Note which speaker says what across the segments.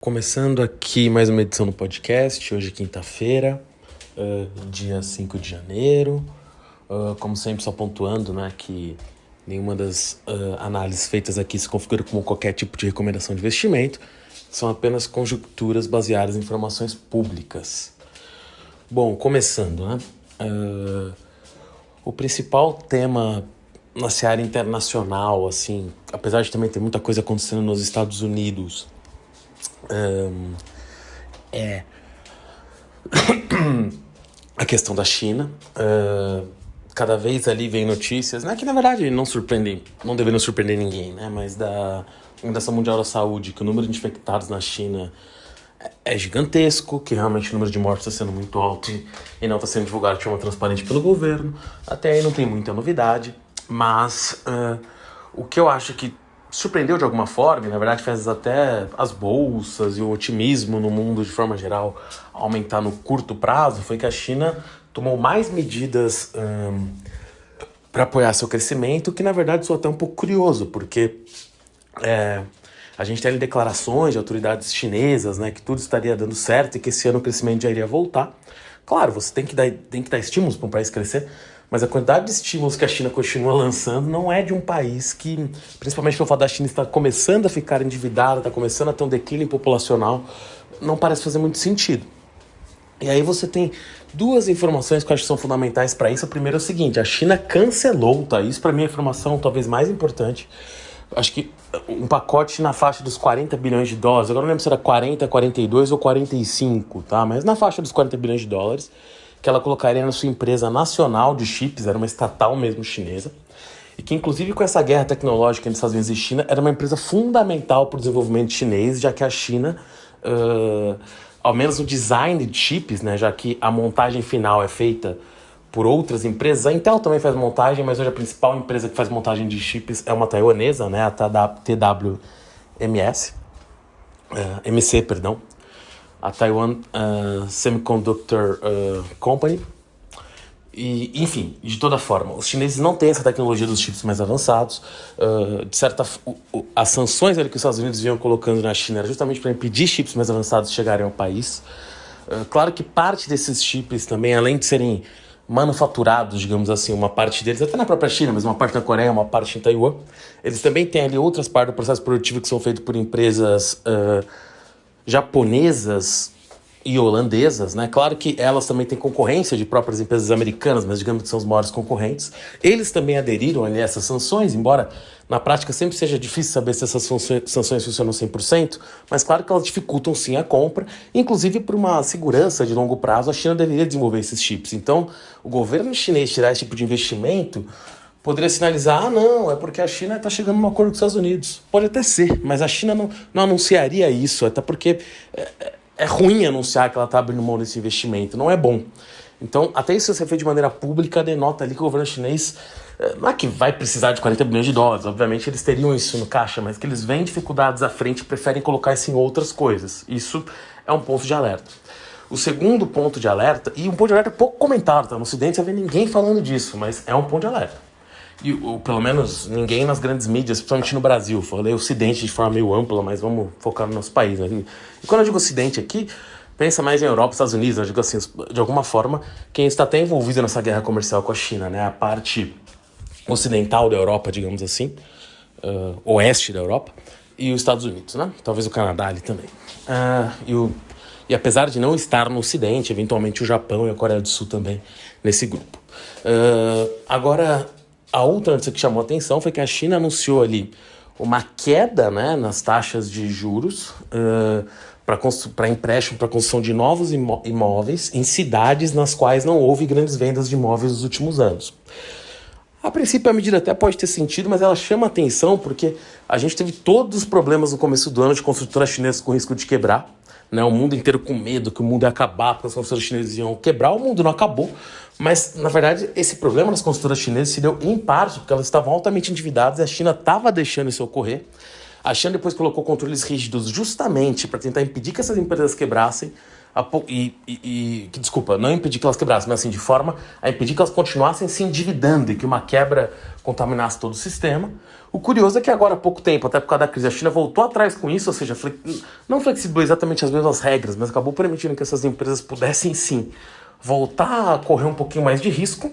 Speaker 1: Começando aqui mais uma edição do podcast, hoje é quinta-feira, dia 5 de janeiro. Como sempre, só pontuando, né, que nenhuma das análises feitas aqui se configura como qualquer tipo de recomendação de investimento, são apenas conjecturas baseadas em informações públicas. Bom, começando, né, o principal tema na seara internacional, assim, apesar de também ter muita coisa acontecendo nos Estados Unidos, é a questão da China. Cada vez ali vem notícias, né, que na verdade não surpreendem, não deveriam surpreender ninguém, né, mas da Organização Mundial da Saúde, que o número de infectados na China é gigantesco, que realmente o número de mortes está sendo muito alto e não está sendo divulgado de forma transparente pelo governo. Até aí não tem muita novidade, mas o que eu acho que surpreendeu de alguma forma, e na verdade fez até as bolsas e o otimismo no mundo de forma geral aumentar no curto prazo, foi que a China tomou mais medidas para apoiar seu crescimento, que na verdade sou até um pouco curioso, porque a gente tem ali declarações de autoridades chinesas, né, que tudo estaria dando certo e que esse ano o crescimento já iria voltar. Claro, você tem que dar estímulos para um país crescer, mas a quantidade de estímulos que a China continua lançando não é de um país que, principalmente pelo fato da China estar começando a ficar endividada, está começando a ter um declínio populacional, não parece fazer muito sentido. E aí você tem duas informações que eu acho que são fundamentais para isso. A primeira é o seguinte: a China cancelou, tá? Isso para mim é a informação talvez mais importante. Acho que um pacote na faixa dos 40 bilhões de dólares, agora não lembro se era 40, 42 ou 45, tá? Mas na faixa dos 40 bilhões de dólares, que ela colocaria na sua empresa nacional de chips, era uma estatal mesmo chinesa, e que inclusive com essa guerra tecnológica entre Estados Unidos e China, era uma empresa fundamental para o desenvolvimento chinês, já que a China, ao menos no design de chips, né, já que a montagem final é feita por outras empresas, a Intel também faz montagem, mas hoje a principal empresa que faz montagem de chips é uma taiwanesa, né, a TWMS, MC, perdão, a Taiwan Semiconductor Company. E, enfim, de toda forma, os chineses não têm essa tecnologia dos chips mais avançados. As sanções ali que os Estados Unidos vinham colocando na China era justamente para impedir chips mais avançados chegarem ao país. Claro que parte desses chips também, além de serem manufaturados, digamos assim, uma parte deles, até na própria China, mas uma parte na Coreia, uma parte em Taiwan, eles também têm ali outras partes do processo produtivo que são feitas por empresas japonesas e holandesas, né? Claro que elas também têm concorrência de próprias empresas americanas, mas digamos que são os maiores concorrentes. Eles também aderiram a essas sanções, embora na prática sempre seja difícil saber se essas sanções funcionam 100%, mas claro que elas dificultam sim a compra, inclusive por uma segurança de longo prazo, a China deveria desenvolver esses chips. Então, o governo chinês tirar esse tipo de investimento poderia sinalizar, não, é porque a China está chegando num acordo com os Estados Unidos. Pode até ser, mas a China não anunciaria isso, até porque é ruim anunciar que ela está abrindo mão desse investimento, não é bom. Então, até isso ser feito de maneira pública denota ali que o governo chinês não é que vai precisar de 40 bilhões de dólares, obviamente eles teriam isso no caixa, mas que eles veem dificuldades à frente e preferem colocar isso em outras coisas. Isso é um ponto de alerta. O segundo ponto de alerta, e um ponto de alerta pouco comentado, tá? No Ocidente você vê ninguém falando disso, mas é um ponto de alerta. E pelo menos ninguém nas grandes mídias, principalmente no Brasil. Falei Ocidente de forma meio ampla, mas vamos focar no nosso país, né? E quando eu digo Ocidente aqui, pensa mais em Europa, Estados Unidos, eu digo assim, de alguma forma, quem está até envolvido nessa guerra comercial com a China, né? A parte ocidental da Europa, digamos assim, oeste da Europa, e os Estados Unidos, né? Talvez o Canadá ali também. E apesar de não estar no Ocidente, eventualmente o Japão e a Coreia do Sul também nesse grupo. Agora, a outra notícia que chamou a atenção foi que a China anunciou ali uma queda, né, nas taxas de juros para empréstimo para construção de novos imóveis em cidades nas quais não houve grandes vendas de imóveis nos últimos anos. A princípio a medida até pode ter sentido, mas ela chama atenção porque a gente teve todos os problemas no começo do ano de construtoras chinesas com risco de quebrar, né? O mundo inteiro com medo que o mundo ia acabar porque as construtoras chinesas iam quebrar. O mundo não acabou, mas na verdade esse problema nas construtoras chinesas se deu em parte porque elas estavam altamente endividadas e a China estava deixando isso ocorrer. A China depois colocou controles rígidos justamente para tentar impedir que essas empresas quebrassem. Desculpa, não impedir que elas quebrassem, mas assim, de forma a impedir que elas continuassem se endividando e que uma quebra contaminasse todo o sistema. O curioso é que agora há pouco tempo, até por causa da crise, a China voltou atrás com isso, ou seja, não flexibilizou exatamente as mesmas regras, mas acabou permitindo que essas empresas pudessem sim voltar a correr um pouquinho mais de risco,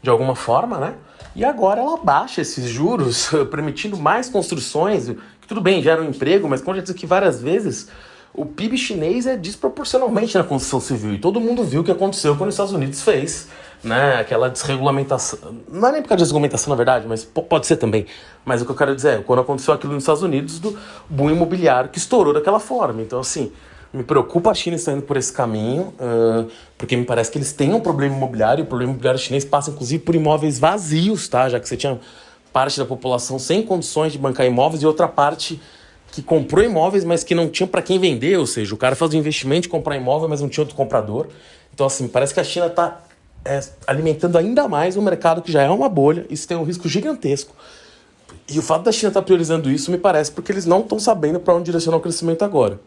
Speaker 1: de alguma forma, né? E agora ela baixa esses juros, permitindo mais construções, que tudo bem, gera um emprego, mas como eu já disse aqui várias vezes, o PIB chinês é desproporcionalmente na construção civil. E todo mundo viu o que aconteceu quando os Estados Unidos fez, né? Aquela desregulamentação. Não é nem por causa de desregulamentação, na verdade, mas pode ser também. Mas o que eu quero dizer é, quando aconteceu aquilo nos Estados Unidos, do boom imobiliário que estourou daquela forma. Então, assim, me preocupa a China estar indo por esse caminho, porque me parece que eles têm um problema imobiliário, e o problema imobiliário chinês passa, inclusive, por imóveis vazios, tá? Já que você tinha parte da população sem condições de bancar imóveis e outra parte que comprou imóveis, mas que não tinha para quem vender, ou seja, o cara faz o investimento de comprar imóvel, mas não tinha outro comprador. Então, assim, parece que a China está alimentando ainda mais um mercado que já é uma bolha, isso tem um risco gigantesco. E o fato da China estar priorizando isso me parece porque eles não estão sabendo para onde direcionar o crescimento agora.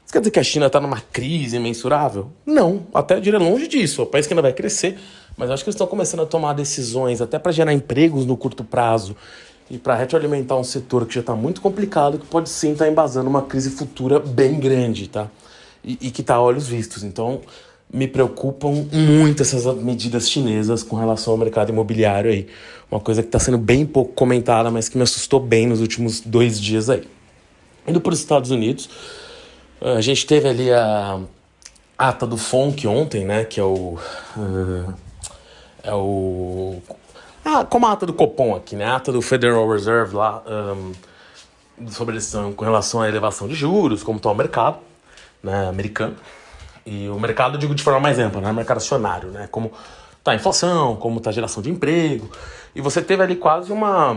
Speaker 1: Isso quer dizer que a China está numa crise imensurável? Não, até eu diria longe disso. É um país que ainda vai crescer, mas eu acho que eles estão começando a tomar decisões até para gerar empregos no curto prazo e para retroalimentar um setor que já está muito complicado, que pode sim estar embasando uma crise futura bem grande, tá? E que está a olhos vistos. Então, me preocupam muito essas medidas chinesas com relação ao mercado imobiliário aí. Uma coisa que está sendo bem pouco comentada, mas que me assustou bem nos últimos 2 dias aí. Indo para os Estados Unidos, a gente teve ali a ata do FONC ontem, né? Que como a ata do Copom aqui, né? A ata do Federal Reserve lá, sobre a decisão com relação à elevação de juros, como está o mercado, né, americano. E o mercado, eu digo de forma mais ampla, né? O mercado acionário, né? Como está a inflação, como está a geração de emprego. E você teve ali quase uma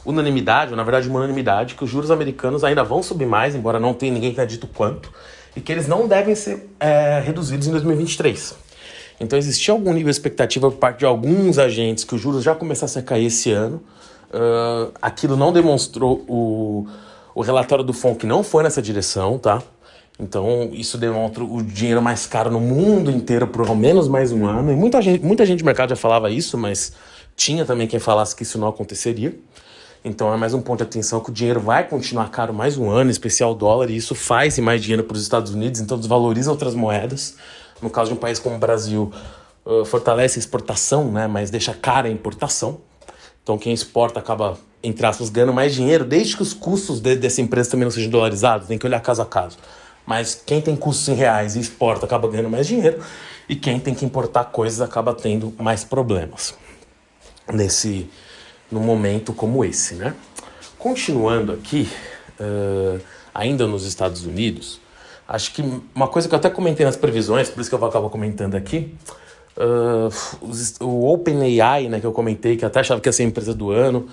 Speaker 1: unanimidade, ou na verdade uma unanimidade, que os juros americanos ainda vão subir mais, embora não tenha ninguém que tenha dito quanto, e que eles não devem ser reduzidos em 2023. Então existia algum nível de expectativa por parte de alguns agentes que os juros já começassem a cair esse ano. Aquilo não demonstrou, o relatório do FONC não foi nessa direção, tá? Então isso demonstra o dinheiro mais caro no mundo inteiro por ao menos mais um ano. E muita gente do mercado já falava isso, mas tinha também quem falasse que isso não aconteceria. Então é mais um ponto de atenção que o dinheiro vai continuar caro mais um ano, em especial o dólar, e isso faz mais dinheiro para os Estados Unidos, então desvaloriza outras moedas. No caso de um país como o Brasil, fortalece a exportação, né, mas deixa cara a importação. Então quem exporta acaba, entre aspas, ganhando mais dinheiro, desde que os custos dessa empresa também não sejam dolarizados, tem que olhar caso a caso. Mas quem tem custos em reais e exporta acaba ganhando mais dinheiro, e quem tem que importar coisas acaba tendo mais problemas num momento como esse, né? Continuando aqui, ainda nos Estados Unidos, acho que uma coisa que eu até comentei nas previsões, por isso que eu acabo comentando aqui, o OpenAI, né, que eu comentei, que até achava que ia ser a empresa do ano,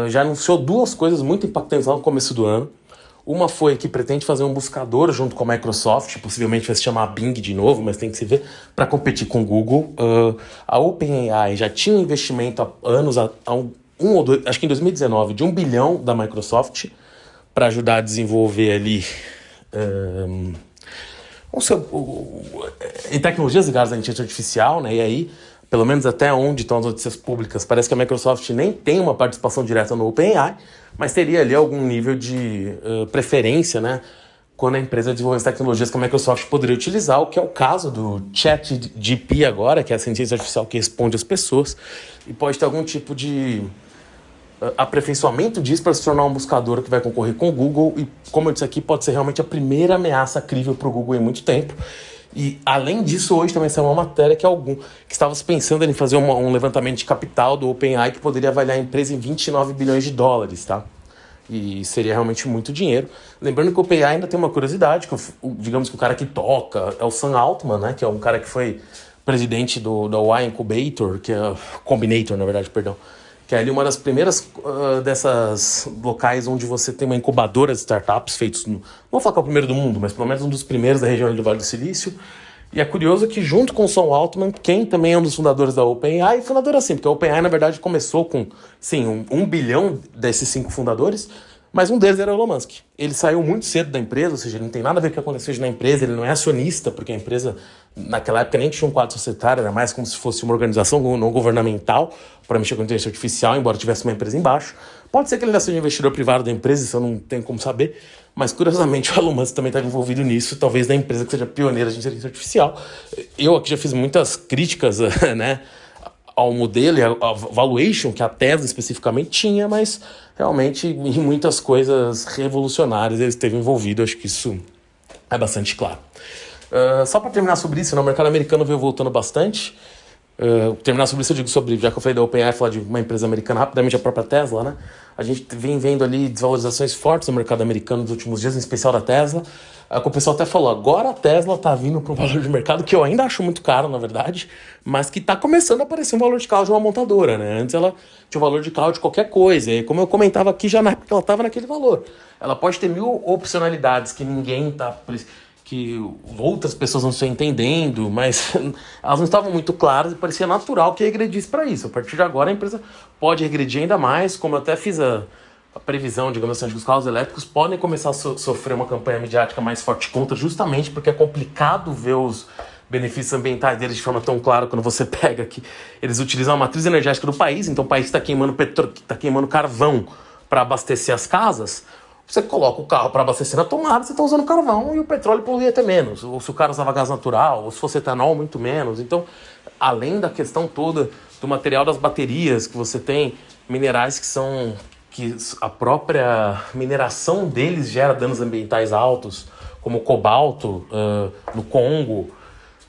Speaker 1: já anunciou 2 coisas muito impactantes lá no começo do ano. Uma foi que pretende fazer um buscador junto com a Microsoft, possivelmente vai se chamar Bing de novo, mas tem que se ver, para competir com o Google. A OpenAI já tinha um investimento há anos, acho que em 2019, de 1 bilhão da Microsoft para ajudar a desenvolver ali em tecnologias ligadas à inteligência artificial, né? E aí, pelo menos até onde estão as notícias públicas, parece que a Microsoft nem tem uma participação direta no OpenAI, mas teria ali algum nível de preferência, né, quando a empresa desenvolve as tecnologias que a Microsoft poderia utilizar, o que é o caso do ChatGPT agora, que é a inteligência artificial que responde às pessoas, e pode ter algum tipo de aperfeiçoamento disso para se tornar um buscador que vai concorrer com o Google, e como eu disse aqui, pode ser realmente a primeira ameaça crível para o Google em muito tempo. E além disso, hoje também saiu uma matéria que estava se pensando em fazer um levantamento de capital do OpenAI que poderia avaliar a empresa em 29 bilhões de dólares, tá? E seria realmente muito dinheiro. Lembrando que o OpenAI ainda tem uma curiosidade, que digamos que o cara que toca é o Sam Altman, né? Que é um cara que foi presidente da Y Incubator, que é Combinator, na verdade, perdão. Que é ali uma das primeiras dessas locais onde você tem uma incubadora de startups feitos, não vou falar que é o primeiro do mundo, mas pelo menos um dos primeiros da região do Vale do Silício. E é curioso que junto com o Sam Altman, quem também é um dos fundadores da OpenAI, fundador assim, porque a OpenAI na verdade começou com, sim, 1 bilhão desses 5 fundadores, Mas um deles era o Elon Musk. Ele saiu muito cedo da empresa, ou seja, ele não tem nada a ver com o que aconteceu hoje na empresa, ele não é acionista, porque a empresa, naquela época, nem tinha um quadro societário, era mais como se fosse uma organização não governamental para mexer com inteligência artificial, embora tivesse uma empresa embaixo. Pode ser que ele ainda seja investidor privado da empresa, isso eu não tenho como saber, mas curiosamente o Elon Musk também estava envolvido nisso, talvez da empresa que seja pioneira de inteligência artificial. Eu aqui já fiz muitas críticas, né, ao modelo e ao valuation que a Tesla especificamente tinha, mas realmente em muitas coisas revolucionárias ele esteve envolvido, acho que isso é bastante claro. Só para terminar sobre isso, né, o mercado americano veio voltando bastante. Terminar sobre isso, eu digo sobre, já que eu falei da OpenAI, falar de uma empresa americana, rapidamente a própria Tesla, né? A gente vem vendo ali desvalorizações fortes no mercado americano nos últimos dias, em especial da Tesla. O pessoal até falou, agora a Tesla tá vindo para um valor de mercado que eu ainda acho muito caro, na verdade, mas que tá começando a aparecer um valor de carro de uma montadora, né? Antes ela tinha um valor de carro de qualquer coisa, e como eu comentava aqui, já na época ela tava naquele valor. Ela pode ter 1000 opcionalidades que ninguém tá... que outras pessoas não estão entendendo, mas elas não estavam muito claras e parecia natural que regredisse para isso. A partir de agora a empresa pode regredir ainda mais, como eu até fiz a previsão, digamos assim, de que os carros elétricos podem começar a sofrer uma campanha midiática mais forte contra, justamente porque é complicado ver os benefícios ambientais deles de forma tão clara quando você pega que eles utilizam a matriz energética do país, então o país está queimando está queimando carvão para abastecer as casas. Você coloca o carro para abastecer na tomada, você está usando carvão e o petróleo polui até menos. Ou se o cara usava gás natural, ou se fosse etanol, muito menos. Então, além da questão toda do material das baterias, que você tem minerais que a própria mineração deles gera danos ambientais altos, como o cobalto no Congo,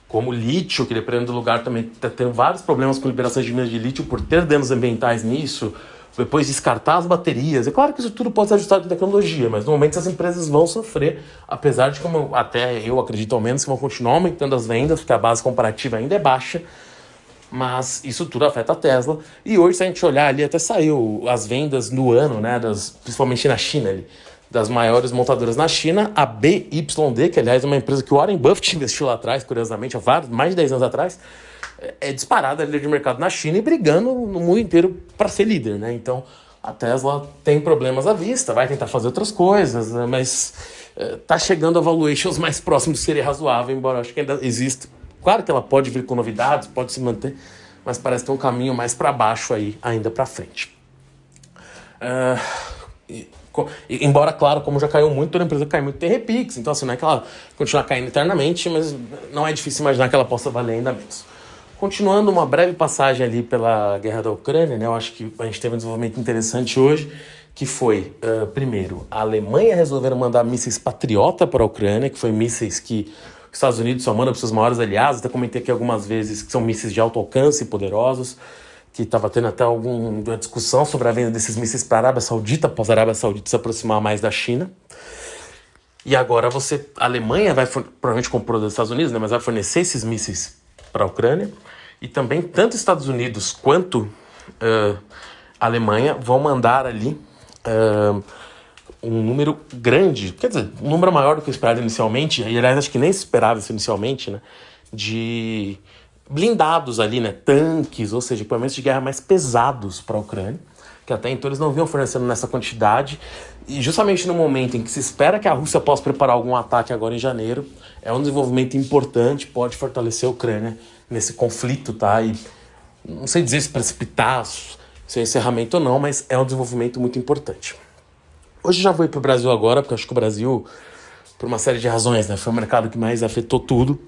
Speaker 1: como o lítio, que dependendo do lugar também está tendo vários problemas com liberações de minas de lítio por ter danos ambientais nisso. Depois descartar as baterias. É claro que isso tudo pode ser ajustado com tecnologia, mas no momento essas empresas vão sofrer, apesar de, como até eu acredito ao menos, que vão continuar aumentando as vendas, porque a base comparativa ainda é baixa, mas isso tudo afeta a Tesla. E hoje, se a gente olhar ali, até saiu as vendas no ano, né, principalmente na China, ali, das maiores montadoras na China, a BYD, que aliás é uma empresa que o Warren Buffett investiu lá atrás, curiosamente, há mais de 10 anos atrás, é disparada a líder de mercado na China e brigando no mundo inteiro para ser líder, né? Então a Tesla tem problemas à vista, vai tentar fazer outras coisas, né? Mas tá chegando a valuations mais próximos de ser razoável, embora eu acho que ainda exista. Claro que ela pode vir com novidades, pode se manter, mas parece ter um caminho mais para baixo aí ainda para frente. Embora, claro, como já caiu muito, toda empresa cai muito, tem repix, então assim, não é que ela continua caindo eternamente, mas não é difícil imaginar que ela possa valer ainda menos. Continuando uma breve passagem ali pela guerra da Ucrânia, né, eu acho que a gente teve um desenvolvimento interessante hoje, que foi, primeiro, a Alemanha resolveram mandar mísseis Patriota para a Ucrânia, que foi mísseis que os Estados Unidos só manda para os seus maiores aliados, até comentei aqui algumas vezes que são mísseis de alto alcance e poderosos, que estava tendo até alguma discussão sobre a venda desses mísseis para a Arábia Saudita, após a Arábia Saudita se aproximar mais da China. E agora a Alemanha provavelmente comprou dos Estados Unidos, né, mas vai fornecer esses mísseis para a Ucrânia, e também tanto Estados Unidos quanto a Alemanha vão mandar ali um número grande, quer dizer, um número maior do que esperado inicialmente, e aliás acho que nem se esperava isso inicialmente, né, de blindados ali, né, tanques, ou seja, equipamentos de guerra mais pesados para a Ucrânia, que até então eles não vinham fornecendo nessa quantidade, e justamente no momento em que se espera que a Rússia possa preparar algum ataque agora em janeiro, é um desenvolvimento importante, pode fortalecer a Ucrânia nesse conflito, tá? E não sei dizer se precipitar seu encerramento ou não, mas é um desenvolvimento muito importante. Hoje já vou ir para o Brasil agora, porque eu acho que o Brasil, por uma série de razões, né, foi o mercado que mais afetou tudo.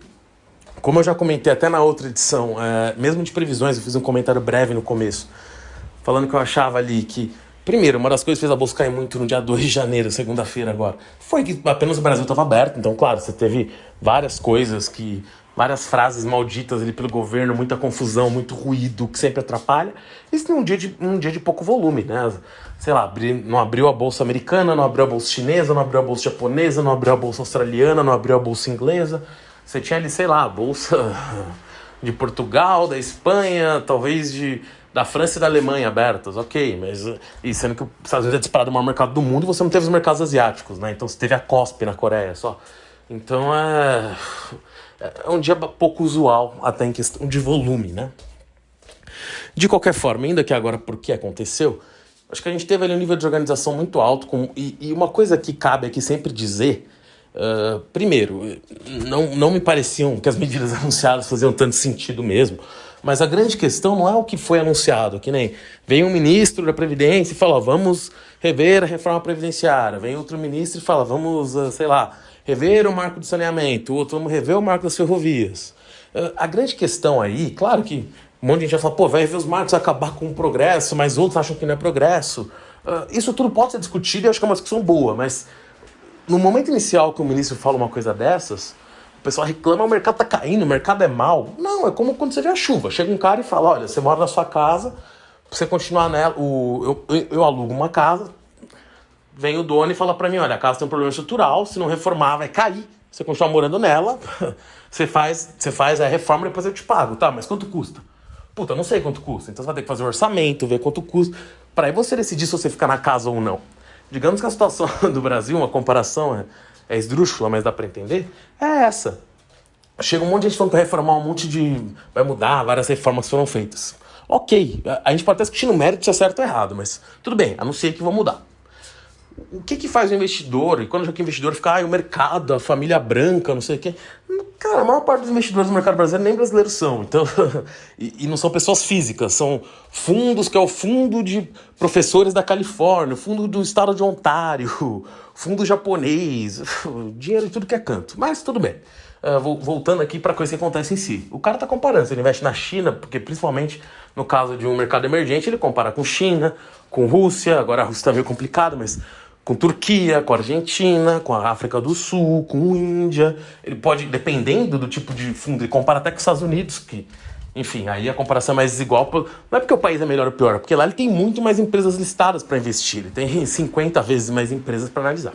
Speaker 1: Como eu já comentei até na outra edição, mesmo de previsões, eu fiz um comentário breve no começo, falando que eu achava ali que, primeiro, uma das coisas que fez a bolsa cair muito no dia 2 de janeiro, segunda-feira agora, foi que apenas o Brasil estava aberto. Então, claro, você teve várias coisas várias frases malditas ali pelo governo, muita confusão, muito ruído, que sempre atrapalha. Isso num dia de pouco volume, né? Sei lá, não abriu a bolsa americana, não abriu a bolsa chinesa, não abriu a bolsa japonesa, não abriu a bolsa australiana, não abriu a bolsa inglesa. Você tinha ali, sei lá, a bolsa de Portugal, da Espanha, talvez da França e da Alemanha abertas, ok, mas e sendo que os Estados Unidos é disparado o maior mercado do mundo, você não teve os mercados asiáticos, né? Então você teve a COSP na Coreia só. Então é um dia pouco usual, até em questão de volume, né? De qualquer forma, ainda que agora, por que aconteceu, Acho que a gente teve ali um nível de organização muito alto. E uma coisa que cabe aqui sempre dizer, primeiro, não me pareciam que as medidas anunciadas faziam tanto sentido mesmo. Mas a grande questão não é o que foi anunciado, que nem vem um ministro da Previdência e fala, ó, vamos rever a reforma previdenciária. Vem outro ministro e fala, vamos, sei lá, rever o marco do saneamento. O outro, vamos rever o marco das ferrovias. A grande questão aí, claro que um monte de gente vai falar, pô, vai rever os marcos, acabar com o progresso, mas outros acham que não é progresso. Isso tudo pode ser discutido e acho que é uma discussão boa, mas no momento inicial que o ministro fala uma coisa dessas, o pessoal reclama, o mercado tá caindo, o mercado é mau. Não, é como quando você vê a chuva. Chega um cara e fala, olha, você mora na sua casa, pra você continuar nela, eu alugo uma casa, vem o dono e fala pra mim, olha, a casa tem um problema estrutural, se não reformar vai cair, você continuar morando nela, você faz a reforma e depois eu te pago, tá, mas quanto custa? Puta, não sei quanto custa, então você vai ter que fazer um orçamento, ver quanto custa, pra aí você decidir se você ficar na casa ou não. Digamos que a situação do Brasil, uma comparação é esdrúxula, mas dá pra entender, é essa. Chega um monte de gente falando que vai reformar um monte de... vai mudar, várias reformas foram feitas. Ok, a gente pode até discutir no mérito se é certo ou errado, mas tudo bem, anunciei que vão mudar. O que faz o investidor? E quando o investidor fica, o mercado, a família branca, não sei o quê. Cara, a maior parte dos investidores no mercado brasileiro nem brasileiros são. Então, e não são pessoas físicas, são fundos, que é o fundo de professores da Califórnia, o fundo do estado de Ontário, fundo japonês, dinheiro de tudo que é canto. Mas tudo bem. Voltando aqui para a coisa que acontece em si. O cara está comparando, se ele investe na China, porque principalmente no caso de um mercado emergente, ele compara com China, com Rússia, agora a Rússia está meio complicada, mas com Turquia, com Argentina, com a África do Sul, com Índia. Ele pode, dependendo do tipo de fundo, ele compara até com os Estados Unidos, que, enfim, aí a comparação é mais desigual. Não é porque o país é melhor ou pior, é porque lá ele tem muito mais empresas listadas para investir. Ele tem 50 vezes mais empresas para analisar.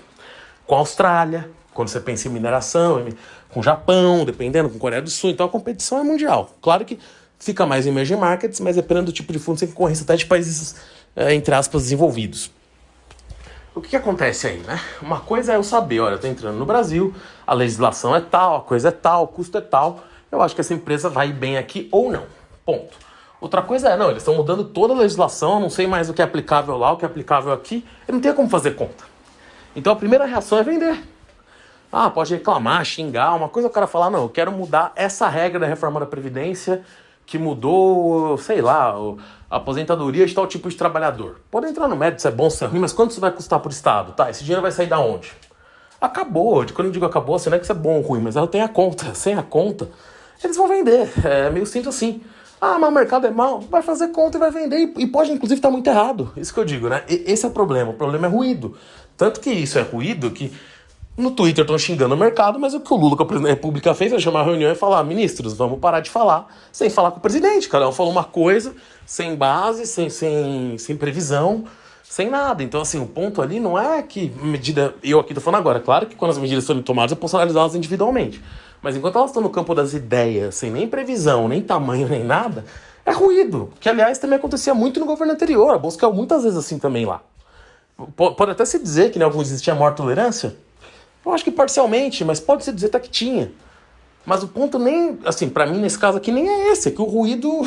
Speaker 1: Com a Austrália, quando você pensa em mineração, com o Japão, dependendo, com a Coreia do Sul. Então a competição é mundial. Claro que fica mais em emerging markets, mas dependendo do tipo de fundo, você tem concorrência até de países, entre aspas, desenvolvidos. O que acontece aí, né? Uma coisa é eu saber, olha, eu tô entrando no Brasil, a legislação é tal, a coisa é tal, o custo é tal, eu acho que essa empresa vai bem aqui ou não. Ponto. Outra coisa é, não, eles estão mudando toda a legislação, eu não sei mais o que é aplicável lá, o que é aplicável aqui, eu não tenho como fazer conta. Então a primeira reação é vender. Pode reclamar, xingar, uma coisa é o cara falar, não, eu quero mudar essa regra da reforma da Previdência que mudou, sei lá, a aposentadoria de tal tipo de trabalhador. Pode entrar no mérito se é bom, se é ruim, mas quanto isso vai custar por Estado? Tá, esse dinheiro vai sair da onde? Acabou. Quando eu digo acabou, assim, não é que isso é bom ou ruim, mas ela tem a conta. Sem a conta, eles vão vender. É meio simples assim. Mas o mercado é mau, vai fazer conta e vai vender. E pode, inclusive, estar muito errado. Isso que eu digo, né? Esse é o problema. O problema é ruído. Tanto que isso é ruído que no Twitter estão xingando o mercado, mas o que o Lula, que é o presidente da República, fez é chamar a reunião e falar, ministros, vamos parar de falar sem falar com o presidente. Cada um falou uma coisa, sem base, sem previsão, sem nada. Então, assim, o ponto ali não é que medida... Eu aqui tô falando agora, claro que quando as medidas forem tomadas, eu posso analisá-las individualmente. Mas enquanto elas estão no campo das ideias, sem nem previsão, nem tamanho, nem nada, é ruído. Que, aliás, também acontecia muito no governo anterior. A Bolsa caiu muitas vezes assim também lá. Pode até se dizer que em alguns existia maior tolerância. Eu acho que parcialmente, mas pode-se dizer até que tinha. Mas o ponto nem, assim, pra mim nesse caso aqui nem é esse, é que o ruído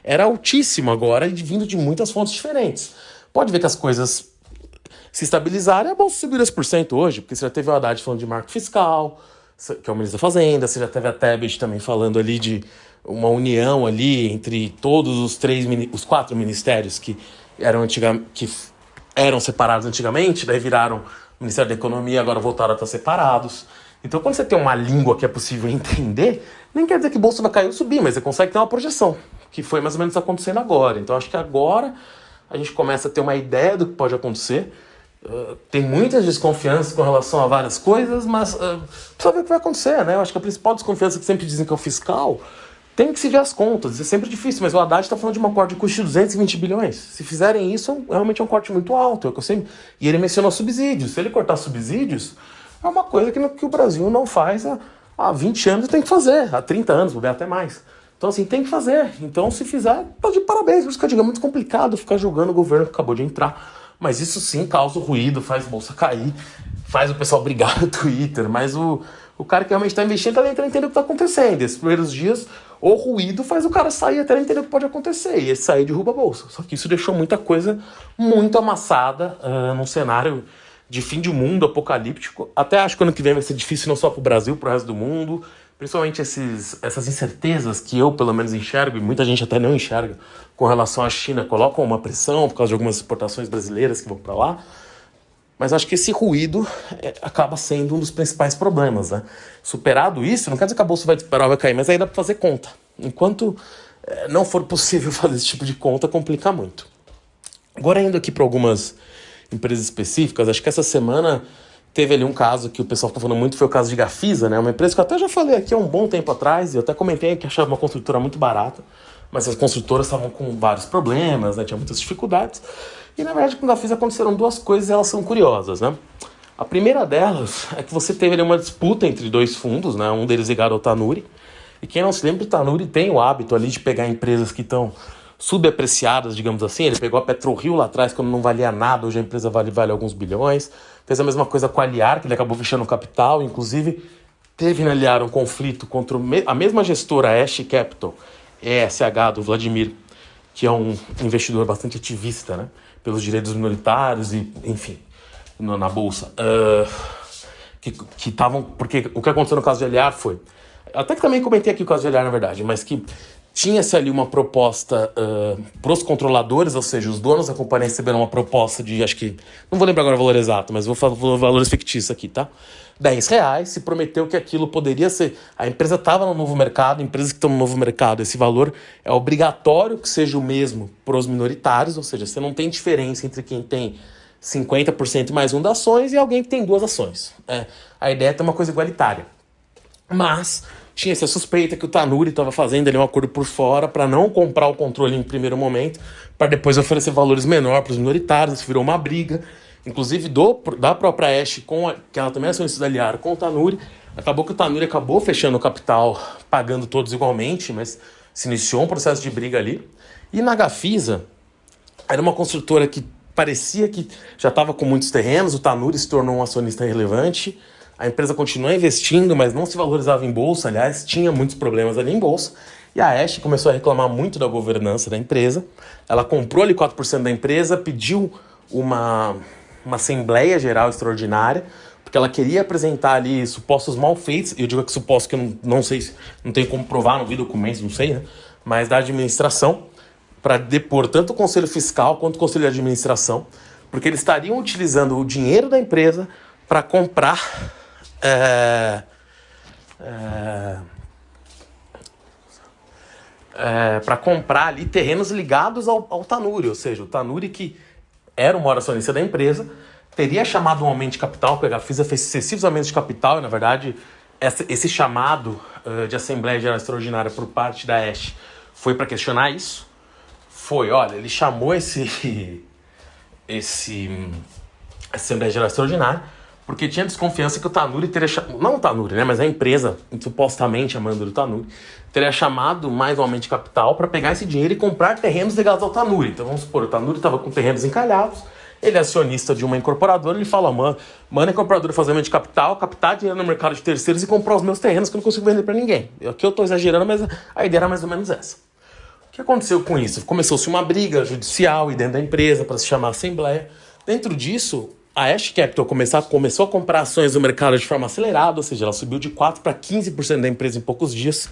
Speaker 1: era altíssimo agora e vindo de muitas fontes diferentes. Pode ver que as coisas se estabilizaram, é bom subir 2% hoje, porque você já teve o Haddad falando de marco fiscal, que é o ministro da Fazenda, você já teve a Tebet também falando ali de uma união ali entre todos os 4 ministérios que eram separados antigamente, daí viraram Ministério da Economia, agora voltaram a estar separados. Então, quando você tem uma língua que é possível entender, nem quer dizer que o bolso vai cair ou subir, mas você consegue ter uma projeção, que foi mais ou menos acontecendo agora. Então, acho que agora a gente começa a ter uma ideia do que pode acontecer. Tem muitas desconfianças com relação a várias coisas, mas precisa ver o que vai acontecer, né? Eu acho que a principal desconfiança que sempre dizem que é o fiscal, tem que se ver as contas. É sempre difícil, mas o Haddad está falando de uma corte de custo de 220 bilhões. Se fizerem isso, realmente é um corte muito alto. É o que eu sempre... E ele mencionou subsídios. Se ele cortar subsídios, é uma coisa que o Brasil não faz há 20 anos e tem que fazer. Há 30 anos, vou ver até mais. Então, assim, tem que fazer. Então, se fizer, tá de parabéns. Por isso que eu digo, é muito complicado ficar julgando o governo que acabou de entrar. Mas isso sim causa ruído, faz a bolsa cair, faz o pessoal brigar no Twitter. Mas o O cara que realmente está investindo está tentando entender o que está acontecendo. Esses primeiros dias, o ruído faz o cara sair até entender o que pode acontecer. E esse sair derruba a bolsa. Só que isso deixou muita coisa muito amassada num cenário de fim de mundo, apocalíptico. Até acho que ano que vem vai ser difícil não só para o Brasil, para o resto do mundo. Principalmente essas incertezas que eu, pelo menos, enxergo, e muita gente até não enxerga, com relação à China, colocam uma pressão por causa de algumas exportações brasileiras que vão para lá. Mas acho que esse ruído acaba sendo um dos principais problemas, né? Superado isso, não quer dizer que a bolsa vai disparar ou vai cair, mas aí dá para fazer conta. Enquanto não for possível fazer esse tipo de conta, complica muito. Agora, indo aqui para algumas empresas específicas, acho que essa semana teve ali um caso que o pessoal ficou falando muito, foi o caso de Gafisa, né? Uma empresa que eu até já falei aqui há um bom tempo atrás, e eu até comentei que achava uma construtora muito barata, mas as construtoras estavam com vários problemas, né? Tinha muitas dificuldades. E na verdade com a Gafisa aconteceram duas coisas e elas são curiosas, né? A primeira delas é que você teve ali uma disputa entre dois fundos, né? Um deles ligado ao Tanuri. E quem não se lembra, o Tanuri tem o hábito ali de pegar empresas que estão subapreciadas, digamos assim. Ele pegou a PetroRio lá atrás quando não valia nada, hoje a empresa vale alguns bilhões. Fez a mesma coisa com a Aliar, que ele acabou fechando o capital. Inclusive, teve na Aliar um conflito contra a mesma gestora, a Ash Capital, ESH, do Vladimir, que é um investidor bastante ativista, né? Pelos direitos minoritários e, enfim, na Bolsa. Que estavam... Porque o que aconteceu no caso de Aliar foi... Até que também comentei aqui o caso de Aliar, na verdade, mas que tinha-se ali uma proposta para os controladores, ou seja, os donos da companhia receberam uma proposta de, acho que... Não vou lembrar agora o valor exato, mas vou falar valores fictícios aqui, tá? R$10, se prometeu que aquilo poderia ser... A empresa estava no novo mercado, empresas que estão no novo mercado, esse valor é obrigatório que seja o mesmo para os minoritários, ou seja, você não tem diferença entre quem tem 50% mais um das ações e alguém que tem duas ações. A ideia é ter uma coisa igualitária. Mas tinha essa suspeita que o Tanuri estava fazendo ali um acordo por fora para não comprar o controle em primeiro momento, para depois oferecer valores menores para os minoritários. Isso virou uma briga, inclusive da própria Ash, que ela também é acionista da Aliar, com o Tanuri. Acabou que o Tanuri acabou fechando o capital, pagando todos igualmente, mas se iniciou um processo de briga ali. E na Gafisa, era uma construtora que parecia que já estava com muitos terrenos, o Tanuri se tornou um acionista relevante. A empresa continuou investindo, mas não se valorizava em bolsa. Aliás, tinha muitos problemas ali em bolsa. E a Ash começou a reclamar muito da governança da empresa. Ela comprou ali 4% da empresa, pediu uma Assembleia Geral Extraordinária, porque ela queria apresentar ali supostos malfeitos. E eu digo que supostos que eu não sei, não tenho como provar, não vi documentos, não sei, né? Mas da administração, para depor tanto o Conselho Fiscal quanto o Conselho de Administração, porque eles estariam utilizando o dinheiro da empresa para comprar... para comprar ali terrenos ligados ao Tanuri, ou seja, o Tanuri, que era o maior acionista da empresa, teria chamado um aumento de capital, porque a Gafisa fez excessivos aumentos de capital, e na verdade esse chamado de Assembleia Geral Extraordinária por parte da Ash foi para questionar isso. Olha, ele chamou esse Assembleia Geral Extraordinária porque tinha desconfiança que o Tanuri teria chamado... Não o Tanuri, né? Mas a empresa, supostamente a mando do Tanuri, teria chamado mais um aumento de capital para pegar esse dinheiro e comprar terrenos ligados ao Tanuri. Então vamos supor, o Tanuri estava com terrenos encalhados, ele é acionista de uma incorporadora, ele fala, manda a incorporadora fazer aumento de capital, captar dinheiro no mercado de terceiros e comprar os meus terrenos que eu não consigo vender para ninguém. Aqui eu estou exagerando, mas a ideia era mais ou menos essa. O que aconteceu com isso? Começou-se uma briga judicial e dentro da empresa para se chamar Assembleia. Dentro disso, a Ash Capital começou a comprar ações no mercado de forma acelerada, ou seja, ela subiu de 4% para 15% da empresa em poucos dias,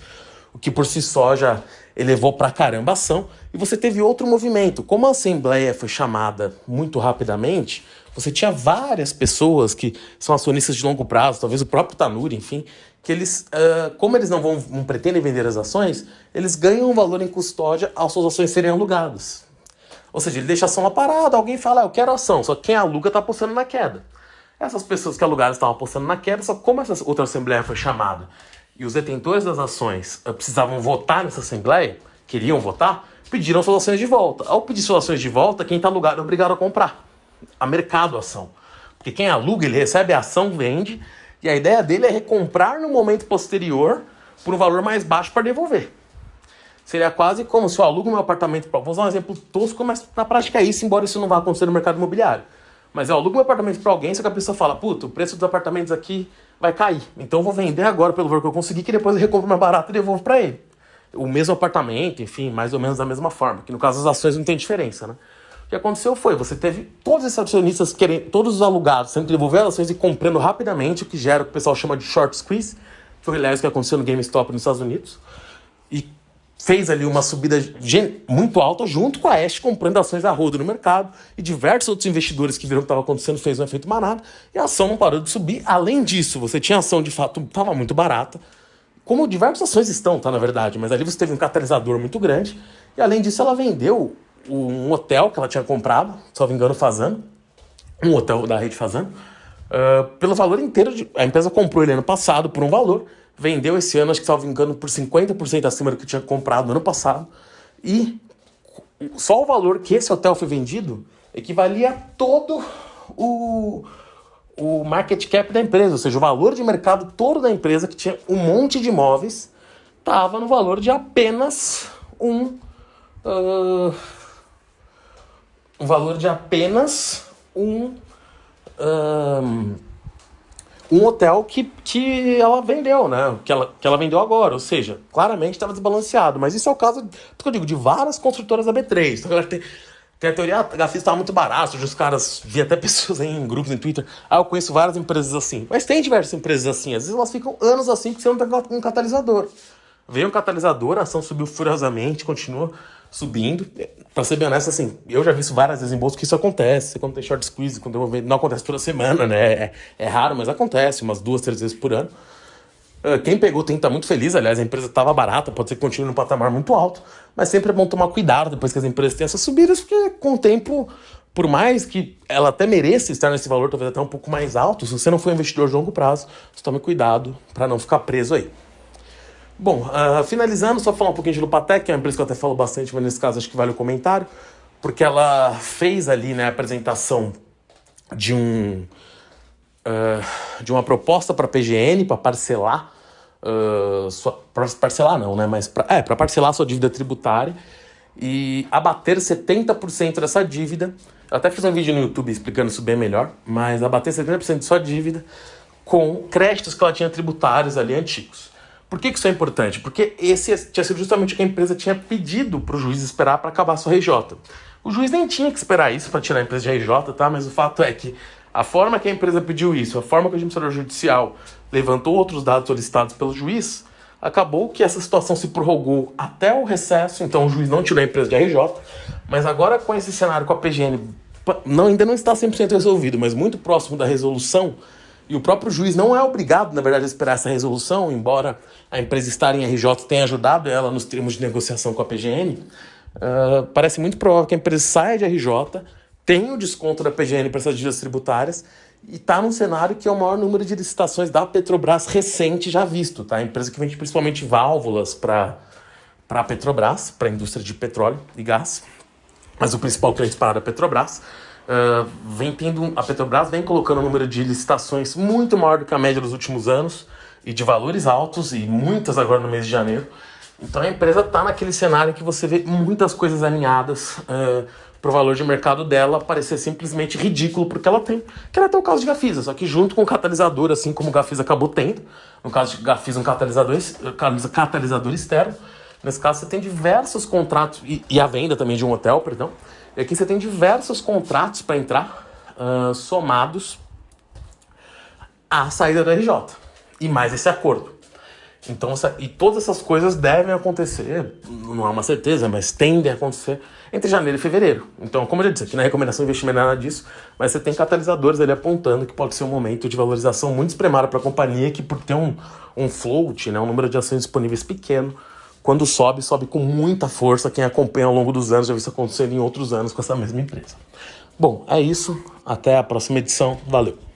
Speaker 1: o que por si só já elevou pra caramba a ação. E você teve outro movimento. Como a Assembleia foi chamada muito rapidamente, você tinha várias pessoas que são acionistas de longo prazo, talvez o próprio Tanuri, enfim, que eles, como eles não pretendem vender as ações, eles ganham um valor em custódia ao suas ações serem alugadas. Ou seja, ele deixa a ação lá parada, alguém fala, eu quero a ação, só que quem aluga está apostando na queda. Essas pessoas que alugaram estavam apostando na queda, só que como essa outra Assembleia foi chamada e os detentores das ações precisavam votar nessa Assembleia, queriam votar, pediram suas ações de volta. Ao pedir suas ações de volta, quem está alugado é obrigado a comprar. A mercado ação. Porque quem aluga, ele recebe a ação, vende, e a ideia dele é recomprar no momento posterior por um valor mais baixo para devolver. Seria quase como se eu alugo meu apartamento, vou usar um exemplo tosco, mas na prática é isso, embora isso não vá acontecer no mercado imobiliário. Mas eu alugo meu apartamento para alguém, só que a pessoa fala, puta, o preço dos apartamentos aqui vai cair. Então eu vou vender agora pelo valor que eu consegui, que depois eu recompro mais barato e devolvo para ele. O mesmo apartamento, enfim, mais ou menos da mesma forma. Que no caso as ações não tem diferença, né? O que aconteceu foi, você teve todos esses acionistas querendo, todos os alugados tendo que devolver as ações e comprando rapidamente, o que gera o que o pessoal chama de short squeeze, que foi aliás o que aconteceu no GameStop nos Estados Unidos. E fez ali uma subida muito alta junto com a Ash comprando ações a rodo no mercado, e diversos outros investidores que viram o que estava acontecendo fez um efeito manada e a ação não parou de subir. Além disso, você tinha ação de fato estava muito barata, como diversas ações estão, tá, na verdade, mas ali você teve um catalisador muito grande, e além disso ela vendeu um hotel que ela tinha comprado, se não me engano, Fazano, um hotel da rede Fazano, pelo valor inteiro. A empresa comprou ele ano passado por um valor, vendeu esse ano, acho que se não me engano, por 50% acima do que tinha comprado no ano passado, e só o valor que esse hotel foi vendido equivalia a todo o market cap da empresa, ou seja, o valor de mercado todo da empresa, que tinha um monte de imóveis, estava no valor de apenas um hotel que ela vendeu, né? Que ela vendeu agora, ou seja, claramente estava desbalanceado. Mas isso é o caso, que eu digo, de várias construtoras da B3. Então, tem a teoria, a Gafisa estava muito barato, hoje os caras, vi até pessoas aí em grupos no Twitter, eu conheço várias empresas assim. Mas tem diversas empresas assim, às vezes elas ficam anos assim porque você não tem um catalisador. Veio um catalisador, a ação subiu furiosamente, continua subindo. Pra ser bem honesto, assim, eu já vi isso várias vezes em bolsa, que isso acontece. Quando tem short squeeze, quando não acontece toda semana, né? É raro, mas acontece umas 2, 3 vezes por ano. Quem pegou tem que estar muito feliz, aliás, a empresa estava barata, pode ser que continue num patamar muito alto, mas sempre é bom tomar cuidado depois que as empresas têm essas subidas, porque com o tempo, por mais que ela até mereça estar nesse valor, talvez até um pouco mais alto, se você não for investidor de longo prazo, você tome cuidado para não ficar preso aí. Bom, finalizando, só falar um pouquinho de Lupatec, que é uma empresa que eu até falo bastante, mas nesse caso acho que vale o comentário, porque ela fez ali, né, a apresentação de uma proposta para a PGN, para parcelar, parcelar não, né, mas para parcelar a sua dívida tributária e abater 70% dessa dívida. Eu até fiz um vídeo no YouTube explicando isso bem melhor, mas abater 70% de sua dívida com créditos que ela tinha tributários ali antigos. Por que isso é importante? Porque esse tinha sido justamente o que a empresa tinha pedido para o juiz esperar para acabar a sua RJ. O juiz nem tinha que esperar isso para tirar a empresa de RJ, tá? Mas o fato é que a forma que a empresa pediu isso, a forma que o administrador judicial levantou outros dados solicitados pelo juiz, acabou que essa situação se prorrogou até o recesso, então o juiz não tirou a empresa de RJ, mas agora com esse cenário com a PGN, ainda não está 100% resolvido, mas muito próximo da resolução, e o próprio juiz não é obrigado, na verdade, a esperar essa resolução, embora a empresa estar em RJ tenha ajudado ela nos termos de negociação com a PGN, parece muito provável que a empresa saia de RJ, tenha o desconto da PGN para essas dívidas tributárias e está num cenário que é o maior número de licitações da Petrobras recente já visto. Tá? A empresa que vende principalmente válvulas para a Petrobras, para a indústria de petróleo e gás, mas o principal cliente disparado é a Petrobras. A Petrobras vem colocando um número de licitações muito maior do que a média dos últimos anos e de valores altos, e muitas agora no mês de janeiro. Então a empresa está naquele cenário que você vê muitas coisas alinhadas para o valor de mercado dela parecer simplesmente ridículo, porque ela tem o caso de Gafisa, só que junto com o catalisador, assim como o Gafisa acabou tendo, no caso de Gafisa um catalisador externo, nesse caso você tem diversos contratos, e a venda também de um hotel, perdão. E aqui você tem diversos contratos para entrar, somados à saída da RJ. E mais esse acordo. Então, e todas essas coisas devem acontecer, não há uma certeza, mas tendem a acontecer entre janeiro e fevereiro. Então, como eu já disse, aqui na recomendação de investimento não é nada disso, mas você tem catalisadores ali apontando que pode ser um momento de valorização muito espremado para a companhia, que por ter um float, né, um número de ações disponíveis pequeno, quando sobe com muita força. Quem acompanha ao longo dos anos já viu isso acontecer em outros anos com essa mesma empresa. Bom, é isso. Até a próxima edição. Valeu!